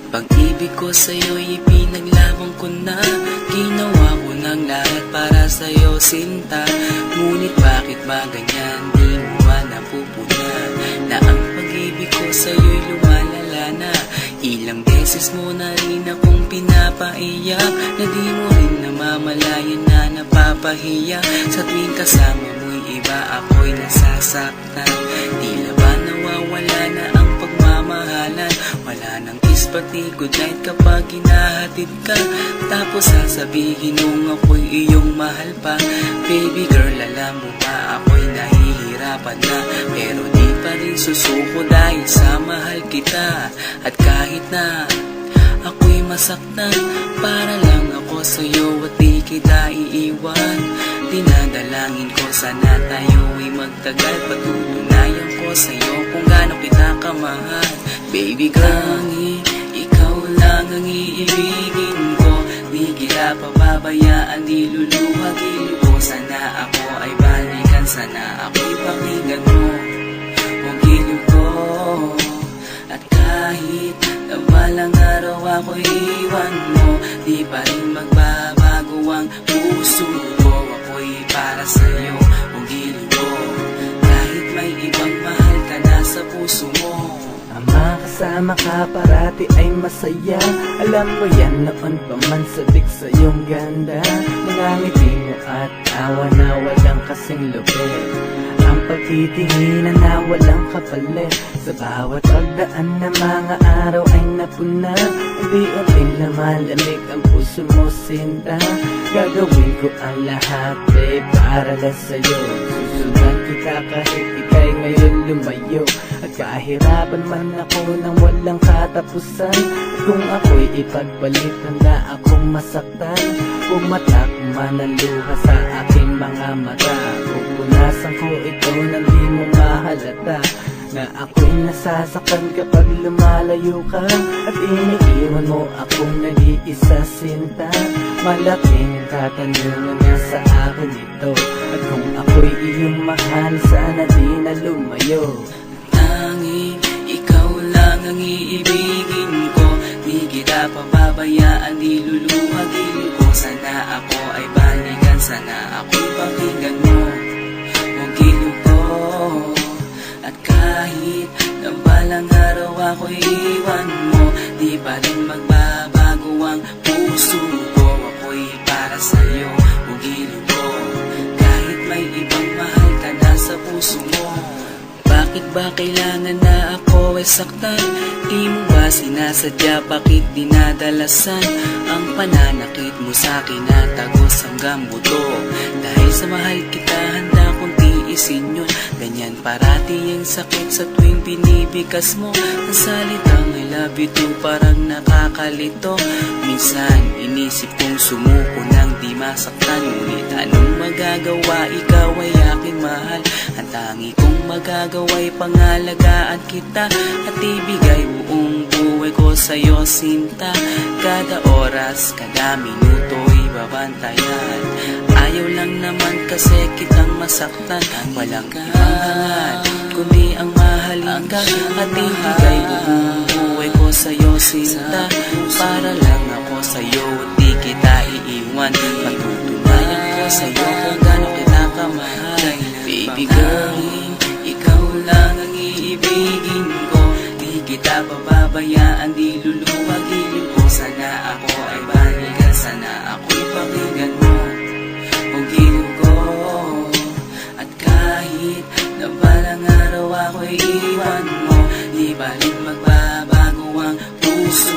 Pag-ibig ko sa'yo'y ipinaglabang ko na. Ginawa ko ng lahat para sa'yo, sinta. Ngunit bakit ba ganyan, di mo ba napupuna na ang pag-ibig ko sa'yo'y lumalala na? Ilang beses mo na rin akong pinapaiyak, na di mo rin namamalayan na napapahiya. Sa tuwing kasama mo'y iba, ako'y nasasaktan. Tila ba nawawala na ang pagmamahalan? Wala nang kiss pati good night kapag hinahatid ka. Tapos sasabihin mong ako'y iyong mahal pa. Baby girl, alam mo ba ako'y nahihirapan na, pero di pa rin susuko dahil sa mahal kita. At kahit na ako'y masaktan, para lang ako sa'yo at di kita iiwan. Dinadalangin ko sana tayo'y magtagal, patutunayan ko sa'yo kung gaano kita kamahal. Baby girl, ikaw lang ang iibigin ko. Di kita pababayaan, di luluhagin ko. Sana ako ay balikan, sana ako'y pakinggan mo ang giliw ko. At kahit na balang araw ako'y iwan mo, di pa rin magbabago ang puso ko. Ako'y para sa'yo ang giliw ko, kahit may ibang mahal ka na sa puso mo. Ang makasama ka parati ay masaya. Alam mo yan, noon pa man sabik sa iyong ganda. Mga ngiti mo at tawa na walang kasing lupit. Ang pagtitinginan na walang kapalit. Sa bawat pagdaan na mga araw ay napuna. Unti-unting lumalamig ang puso mo, sinta. Gagawin ko ang lahat para lang sa'yo. Susundan kita kahit ika'y ngayon lumayo. At kahirapan man ako ng walang katapusan. At kung ako'y ipagbalik, handa akong masaktan. Pumatak man ang luha sa aking mga mata. Pupunasan ko ito nang di mo mahalata, na ako'y nasasaktan kapag lumalayo ka. At iniiwan mo akong nag-iisa, sinta. Malaking katanungan nga sa akin ito. At kung ako'y iyong mahal, sana di na lumayo. Tanging ikaw lang ang iibigin ko. Di kita pababayaan, di luluhagin ko. Sana ako ay balikan, sana ako'y pakinggan mo ang giliw ko. At kahit na balang araw ako'y iwan mo, di pa rin magbabago ang puso ko. Ako'y para sa'yo ang giliw ko, kahit may ibang mahal ka na sa puso mo. Bakit ba kailangan na ako ay saktan? Di mo ba sinasadya, bakit dinadalasan ang pananakit mo sa'kin na tagos hanggang buto? Dahil sa mahal kita, handa kong tiisin yun. Ganyan parati ang sakit sa tuwing binibigas mo ang salitang I love you too, parang nakakalito. Minsan inisip kong sumuko nang di masaktan, ngunit anong magagawa, ikaw ay aking mahal. Ang tangi kong magagawa'y pangalagaan kita at ibigay buong buhay ko sa'yo, sinta. Kada oras, kada minuto'y babantayan. Ayaw lang naman kasi kitang masaktan. Walang ibang hangad kundi ang mahalin ka at ibigay buong buhay ko sa'yo, sinta. Para lang ako sa'yo at di kita iiwan. Patutunayan ko sa'yo kung gaano kita kamahal. Baby girl, ikaw lang ang iibigin ko. Di kita pababayaan, di luluhagin ko. Sana ako ay balikan, sana ako'y pakinggan mo ang giliw ko. At kahit na balang araw ako'y iwan mo, di pa rin magbabago ang puso